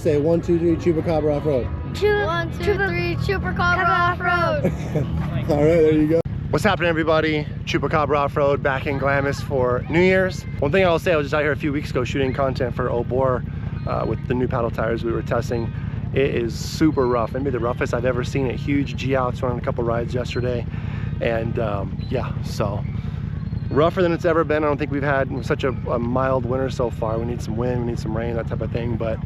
say 1, 2, 3, Chupacabra Offroad. 1, 2, 3, Chupacabra Offroad. All right, there you go. What's happening, everybody? Chupacabra Offroad back in Glamis for New Year's. One thing I'll say, I was just out here a few weeks ago shooting content for Obor with the new paddle tires we were testing. It is super rough, maybe the roughest I've ever seen it. Huge G-outs, running a couple rides yesterday. And yeah, so rougher than it's ever been. I don't think we've had such a mild winter so far. We need some wind, we need some rain, that type of thing. But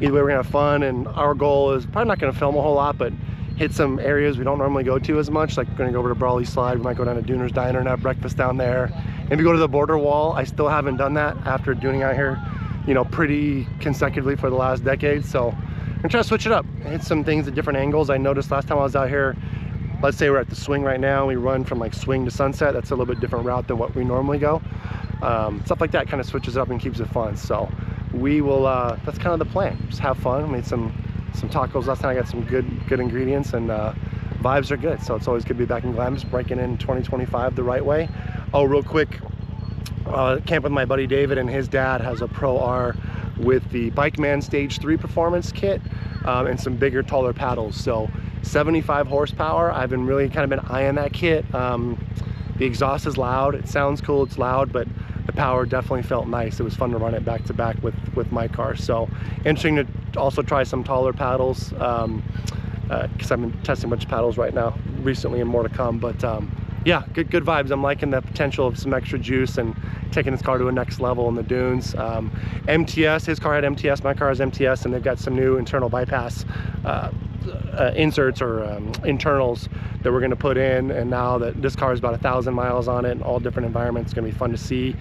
either way, we're gonna have fun, and our goal is probably not gonna film a whole lot, but hit some areas we don't normally go to as much. Like we're gonna go over to Brawley Slide, we might go down to Dooner's Diner and have breakfast down there. Maybe go to the border wall. I still haven't done that after doing out here, you know, pretty consecutively for the last decade. So I'm gonna try to switch it up, hit some things at different angles. I noticed last time I was out here, let's say we're at the swing right now, we run from like swing to sunset. That's a little bit different route than what we normally go. Stuff like that kind of switches it up and keeps it fun. So we will, that's kind of the plan. Just have fun. Made some tacos last night. I got some good ingredients, and vibes are good. So it's always good to be back in Glamis, breaking in 2025 the right way. Oh, real quick, camp with my buddy David, and his dad has a Pro R with the Bikeman Stage 3 performance kit and some bigger, taller paddles. So 75 horsepower. I've been really kind of been eyeing that kit. The exhaust is loud. It sounds cool. It's loud, but the power definitely felt nice. It was fun to run it back to back with my car. So interesting to also try some taller paddles because I've been testing a bunch of paddles right now recently, and more to come. But yeah, good vibes. I'm liking the potential of some extra juice and taking this car to a next level in the dunes. MTS, his car had MTS, my car has MTS, and they've got some new internal bypass inserts or internals that we're going to put in. And now that this car is about 1,000 miles on it in all different environments, it's going to be fun to see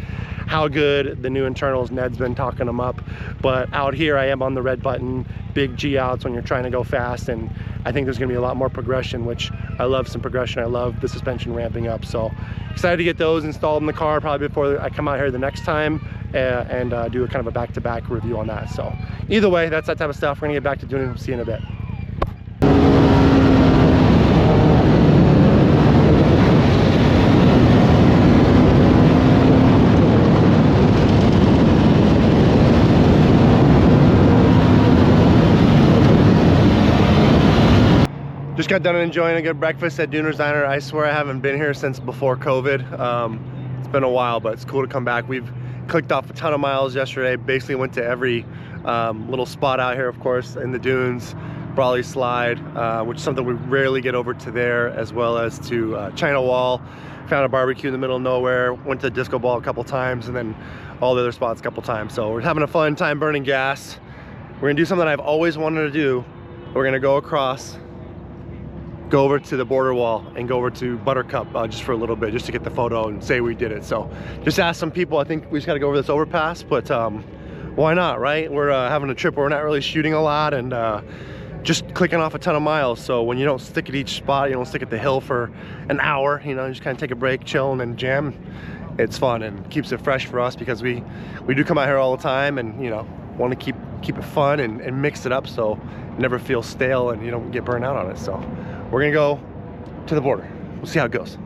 how good the new internals. Ned's been talking them up, but out here I am on the red button, big G outs when you're trying to go fast, and I think there's going to be a lot more progression, which I love. Some progression. I love the suspension ramping up. So excited to get those installed in the car probably before I come out here the next time and do a kind of a back-to-back review on that. So either way, that's that type of stuff. We're gonna get back to doing it. See you in a bit. Just got done enjoying a good breakfast at Dooner's Diner. I swear I haven't been here since before COVID. It's been a while, but it's cool to come back. We've clicked off a ton of miles yesterday. Basically went to every little spot out here, of course, in the dunes, Brawley Slide, which is something we rarely get over to there, as well as to China Wall. Found a barbecue in the middle of nowhere, went to Disco Ball a couple times, and then all the other spots a couple times. So we're having a fun time burning gas. We're gonna do something I've always wanted to do. We're gonna go across, go over to the border wall, and go over to Buttercup just for a little bit, just to get the photo and say we did it. So just ask some people. I think we just got to go over this overpass, but why not, right? We're having a trip where we're not really shooting a lot and just clicking off a ton of miles. So when you don't stick at each spot, you don't stick at the hill for an hour, you know, you just kind of take a break, chill, and then jam. It's fun and keeps it fresh for us because we do come out here all the time, and you know, want to keep it fun and mix it up so it never feels stale and you don't get burned out on it. So we're gonna go to the border. We'll see how it goes.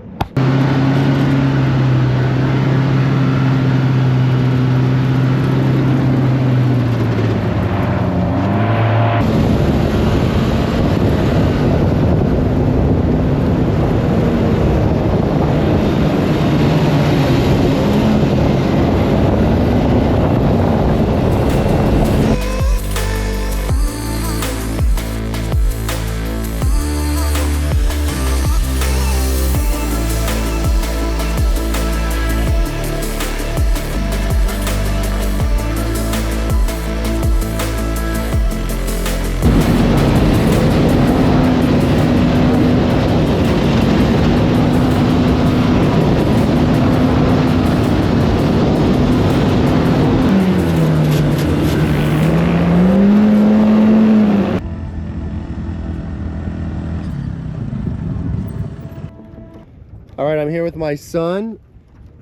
All right, I'm here with my son.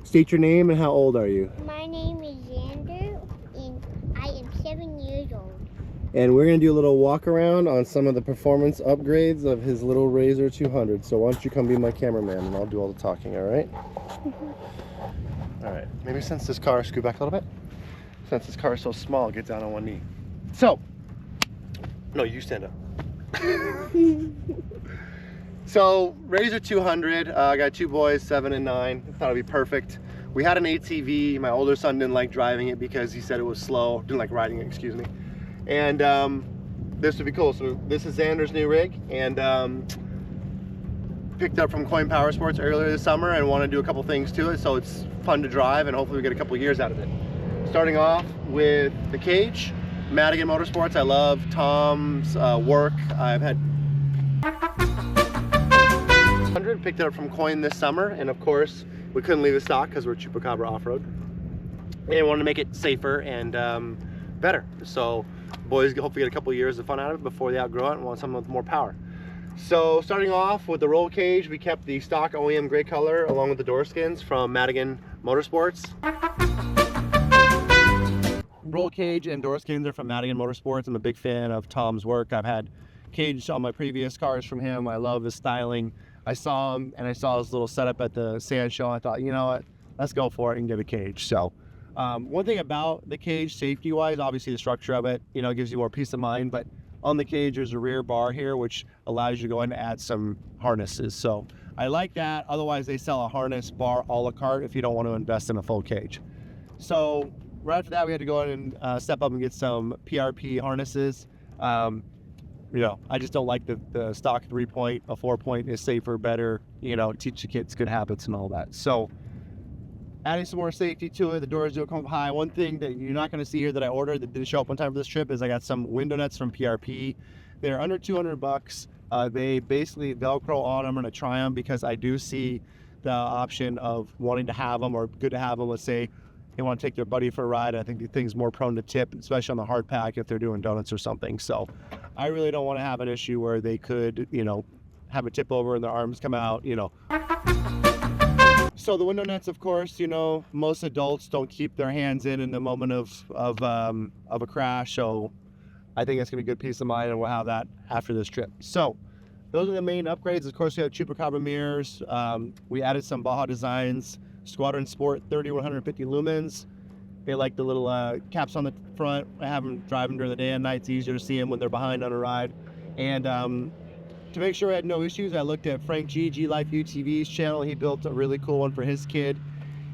State your name and how old are you? My name is Xander, and I am 7 years old. And we're gonna do a little walk around on some of the performance upgrades of his little Razor 200. So why don't you come be my cameraman and I'll do all the talking, all right? All right, maybe scoot back a little bit. Since this car is so small, get down on one knee. So, No, you stand up. So Razor 200, I got 2 boys, 7 and 9. I thought it'd be perfect. We had an ATV. My older son didn't like driving it because he said it was slow. Didn't like riding it, excuse me. And this would be cool. So this is Xander's new rig, and picked up from Coin Power Sports earlier this summer, and want to do a couple things to it, so it's fun to drive, and hopefully we get a couple years out of it. Starting off with the cage, Madigan Motorsports. I love Tom's work. I've had 100, picked it up from Coin this summer, and of course we couldn't leave the stock because we're Chupacabra Offroad, and wanted to make it safer and better. So boys hopefully get a couple years of fun out of it before they outgrow it and want something with more power. So starting off with the roll cage, we kept the stock OEM gray color along with the door skins from Madigan Motorsports. Roll cage and door skins are from Madigan Motorsports. I'm a big fan of Tom's work. I've had cage on my previous cars from him. I love his styling. I saw him and I saw his little setup at the sand show. I thought, you know what, let's go for it and get a cage. So one thing about the cage, safety wise, obviously the structure of it, you know, gives you more peace of mind, but on the cage there's a rear bar here which allows you to go in and add some harnesses. So I like that. Otherwise they sell a harness bar a la carte if you don't want to invest in a full cage. So right after that we had to go in and step up and get some PRP harnesses. You know, I just don't like the stock 3-point. A 4-point is safer, better, you know, teach the kids good habits and all that. So adding some more safety to it. The doors don't come up high. One thing that you're not going to see here that I ordered that didn't show up on time for this trip is I got some window nuts from PRP. They're under 200 bucks. They basically Velcro on them. I'm going to try them because I do see the option of wanting to have them, or good to have them. Let's say they want to take their buddy for a ride. I think the thing's more prone to tip, especially on the hard pack if they're doing donuts or something. So I really don't want to have an issue where they could, you know, have a tip over and their arms come out, you know. So the window nuts, of course, you know, most adults don't keep their hands in the moment of a crash. So I think it's gonna be good peace of mind, and we'll have that after this trip. So those are the main upgrades. Of course, we have Chupacabra mirrors. We added some Baja Designs Squadron Sport 3150 lumens. They like the little caps on the front. I have them driving during the day and night. It's easier to see them when they're behind on a ride. And to make sure I had no issues, I looked at Frank G Life UTV's channel. He built a really cool one for his kid.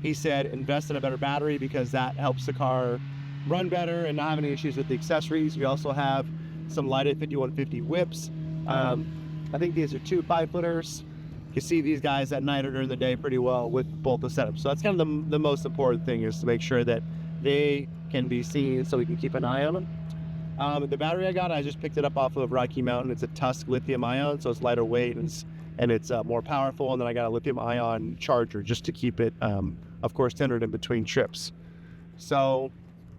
He said invest in a better battery because that helps the car run better and not have any issues with the accessories. We also have some lighted 5150 whips. I think these are 2 5-footers. You can see these guys at night or during the day pretty well with both the setups. So that's kind of the most important thing, is to make sure that they can be seen so we can keep an eye on them. The battery I got, I just picked it up off of Rocky Mountain. It's a Tusk lithium ion, so it's lighter weight and it's more powerful. And then I got a lithium ion charger just to keep it, of course, centered in between trips. So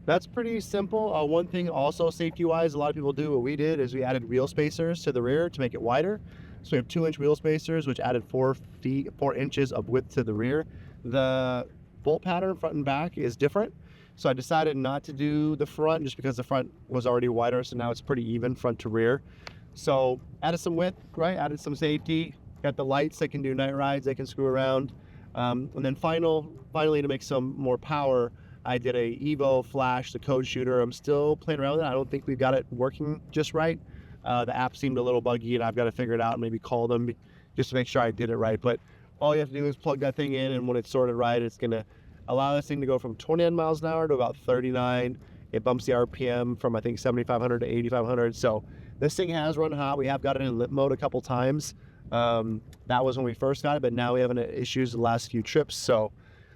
that's pretty simple. One thing also safety-wise, a lot of people do what we did is we added wheel spacers to the rear to make it wider. So we have 2-inch wheel spacers, which added 4 inches of width to the rear. The bolt pattern front and back is different. So I decided not to do the front just because the front was already wider. So now it's pretty even front to rear. So added some width, right? Added some safety. Got the lights that can do night rides. They can screw around. And then finally, to make some more power, I did a Evo Flash, the code shooter. I'm still playing around with it. I don't think we've got it working just right. The app seemed a little buggy, and I've got to figure it out and maybe call them just to make sure I did it right. But all you have to do is plug that thing in, and when it's sorted right, it's going to allow this thing to go from 29 miles an hour to about 39. It bumps the RPM from, I think, 7,500 to 8,500. So this thing has run hot. We have got it in lit mode a couple times. That was when we first got it, but now we have issues the last few trips. So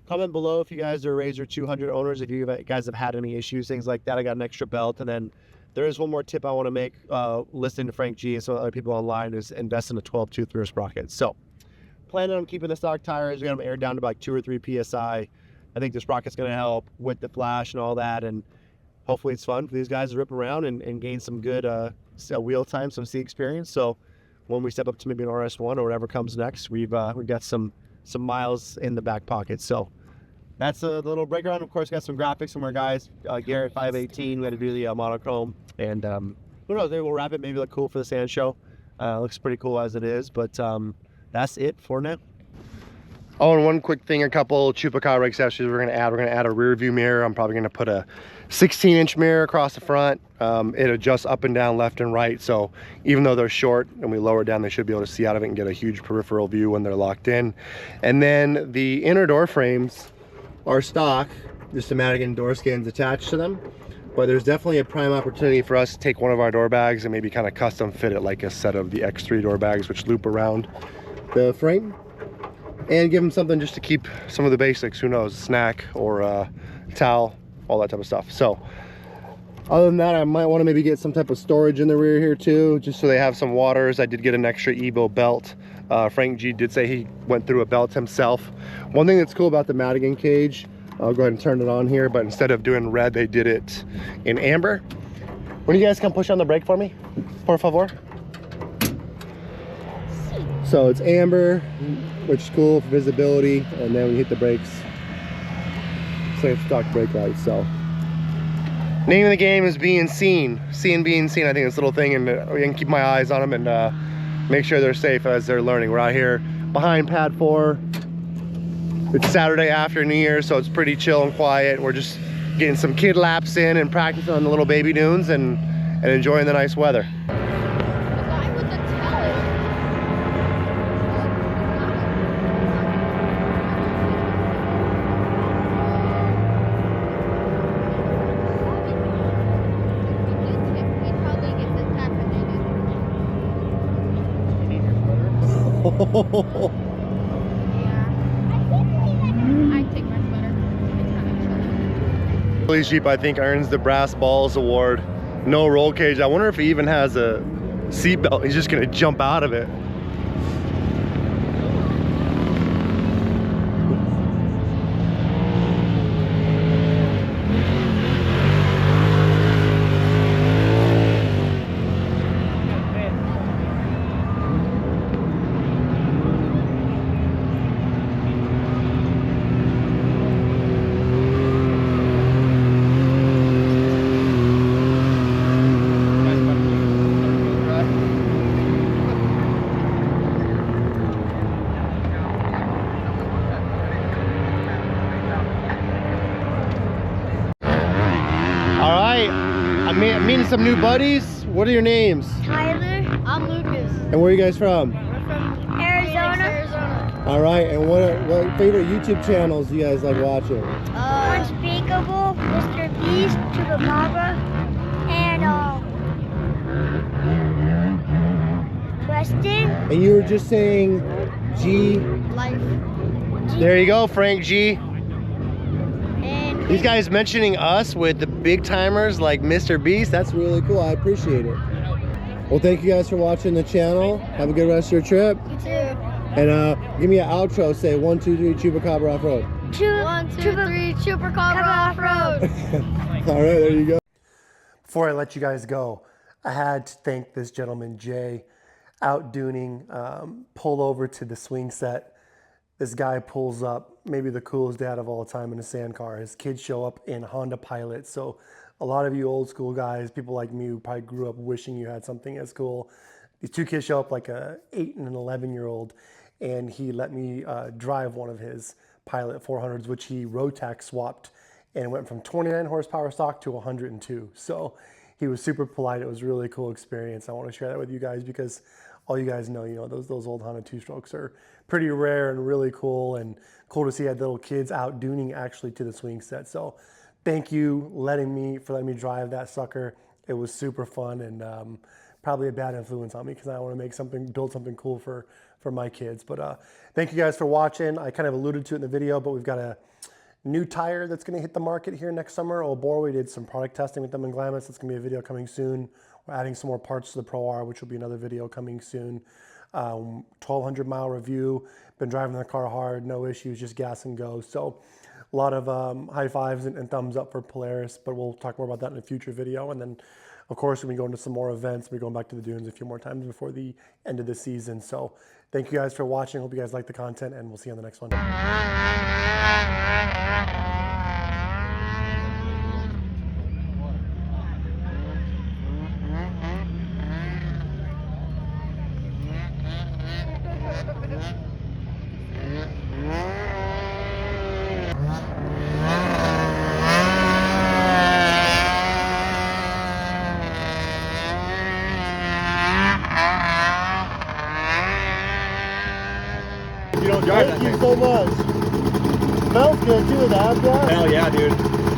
comment below if you guys are Razor 200 owners, if you guys have had any issues, things like that. I got an extra belt. And then there is one more tip I want to make, listening to Frank G and some other people online, is invest in a 12-tooth rear sprocket. So planning on keeping the stock tires. We got them aired down to like 2 or 3 PSI. I think the sprocket's going to help with the flash and all that, and hopefully it's fun for these guys to rip around and gain some good wheel time, some sea experience. So when we step up to maybe an RS1 or whatever comes next, we've got some miles in the back pocket. So that's a little breakdown. Of course, got some graphics from our guys. Garrett 518, we had to do the monochrome, and who knows, maybe we'll wrap it, maybe look cool for the sand show. Looks pretty cool as it is, but that's it for now. Oh, and one quick thing, a couple Chupacabra accessories we're gonna add a rear view mirror. I'm probably gonna put a 16-inch mirror across the front. It adjusts up and down, left and right. So even though they're short and we lower it down, they should be able to see out of it and get a huge peripheral view when they're locked in. And then the inner door frames are stock, just the Madigan door skins attached to them. But there's definitely a prime opportunity for us to take one of our door bags and maybe kind of custom fit it like a set of the X3 door bags, which loop around the frame. And give them something just to keep some of the basics, who knows, snack or towel, all that type of stuff. So other than that, I might want to maybe get some type of storage in the rear here too, just so they have some waters. I did get an extra Evo belt. Frank G did say he went through a belt himself. One thing that's cool about the Madigan cage, I'll go ahead and turn it on here, but instead of doing red, they did it in amber. When you guys come push on the brake for me, por favor. So it's amber, which is cool for visibility, and then when you hit the brakes, it's like a stock brake light. So name of the game is being seen, being seen. I think this little thing, and we can keep my eyes on them and make sure they're safe as they're learning. We're out here behind pad 4. It's Saturday after New Year, so it's pretty chill and quiet. We're just getting some kid laps in and practicing on the little baby dunes and enjoying the nice weather. I take my sweater. Police Jeep, I think, earns the Brass Balls Award. No roll cage. I wonder if he even has a seat belt. He's just gonna jump out of it. I'm meeting some new buddies. What are your names? Tyler. I'm Lucas. And where are you guys from? We're from Arizona. All right. And what favorite YouTube channels do you guys like watching? Unspeakable, Mr. Beast, Chupacabra, and Preston. And you were just saying G. Life. There you go, Frank G. And These guys mentioning us with the big timers like Mr. Beast, that's really cool. I appreciate it. Well, thank you guys for watching the channel. Have a good rest of your trip. you too. And give me an outro. Say 1, 2, 3, Chupacabra Offroad. 1, 2, 3, Chupacabra Offroad. All right, there you go. Before I let you guys go, I had to thank this gentleman, Jay, out dooning, pulled over to the swing set. This guy pulls up, maybe the coolest dad of all time in a sand car. His kids show up in Honda Pilots. So a lot of you old school guys, people like me who probably grew up wishing you had something as cool. These two kids show up, like a 8 and an 11-year-old, and he let me drive one of his Pilot 400s, which he road tax swapped and went from 29 horsepower stock to 102. So he was super polite. It was a really cool experience. I want to share that with you guys because all you guys know, those old Honda 2-strokes are pretty rare and really cool, and cool to see had little kids out dooning actually to the swing set. So thank you for letting me drive that sucker. It was super fun and probably a bad influence on me because I want to build something cool for my kids. But thank you guys for watching. I kind of alluded to it in the video, but we've got a new tire that's going to hit the market here next summer. We did some product testing with them in Glamis. It's going to be a video coming soon. We're adding some more parts to the Pro R, which will be another video coming soon. 1,200 mile review. Been driving the car hard, no issues, just gas and go. So a lot of high fives and thumbs up for Polaris, but we'll talk more about that in a future video. And then, of course, we go into some more events. We're going back to the dunes a few more times before the end of the season. So thank you guys for watching. Hope you guys like the content, and we'll see you on the next one. you don't drive Thank that you thing. so much. Smells good too, the ab gas. Hell yeah, dude.